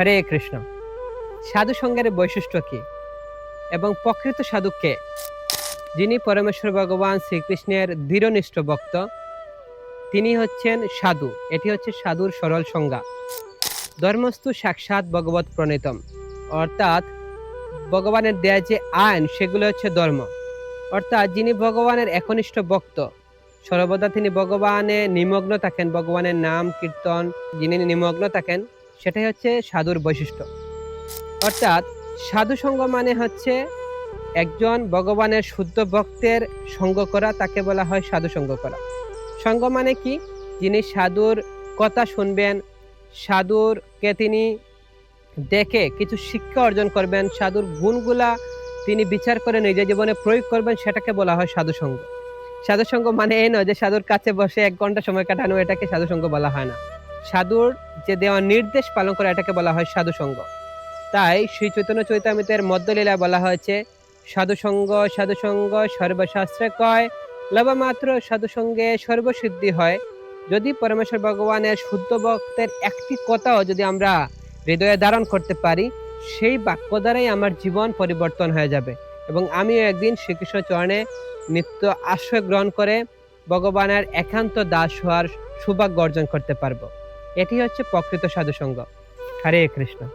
হরে কৃষ্ণ। সাধু সঙ্গের বৈশিষ্ট্য কি এবং প্রকৃত সাধু কে? যিনি পরমেশ্বর ভগবান শ্রীকৃষ্ণের দৃঢ়নিষ্ঠ ভক্ত, তিনি হচ্ছেন সাধু। এটি হচ্ছে সাধুর সরল সংজ্ঞা। ধর্মস্তু সাক্ষাৎ ভগবত প্রণীতম, অর্থাৎ ভগবানের দেয়া যে আইন সেগুলো হচ্ছে ধর্ম। অর্থাৎ যিনি ভগবানের একনিষ্ঠ ভক্ত, সর্বদা তিনি ভগবানে নিমগ্ন থাকেন, ভগবানের নাম কীর্তন যিনি নিমগ্ন থাকেন, সেটাই হচ্ছে সাধুর বৈশিষ্ট্য। অর্থাৎ সাধু সঙ্গ মানে হচ্ছে একজন ভগবানের শুদ্ধ ভক্তের সঙ্গ করা, তাকে বলা হয় সাধু সঙ্গ করা। সঙ্গ মানে কি? যিনি সাধুর কথা শুনবেন, সাধুরকে তিনি দেখে কিছু শিক্ষা অর্জন করবেন, সাধুর গুণগুলা তিনি বিচার করে নিজের জীবনে প্রয়োগ করবেন, সেটাকে বলা হয় সাধু সঙ্গ। সাধু সঙ্গ মানে এই নয় যে সাধুর কাছে বসে 1 ঘন্টা সময় কাটানো, এটাকে সাধু সঙ্গ বলা হয় না। সাধুর যে দেওয়া নির্দেশ পালন করা, এটাকে বলা হয় সাধু সঙ্গ। তাই শ্রী চৈতন্য চৈতামৃতের মধ্যলীলায় বলা হয়েছে, সাধু সঙ্গ সর্বশাস্ত্রে কয়, লবমাত্র সাধু সঙ্গে সর্বসিদ্ধি হয়। যদি পরমেশ্বর ভগবানের শুদ্ধ ভক্তের একটি কথাও যদি আমরা হৃদয়ে ধারণ করতে পারি, সেই বাক্য দ্বারাই আমার জীবন পরিবর্তন হয়ে যাবে এবং আমিও একদিন শ্রীকৃষ্ণ চরণে নিত্য আশ্রয় গ্রহণ করে ভগবানের একান্ত দাস হওয়ার সৌভাগ্য অর্জন করতে পারবো। এটি হচ্ছে প্রকৃত সাধু সঙ্গ। হরে কৃষ্ণ।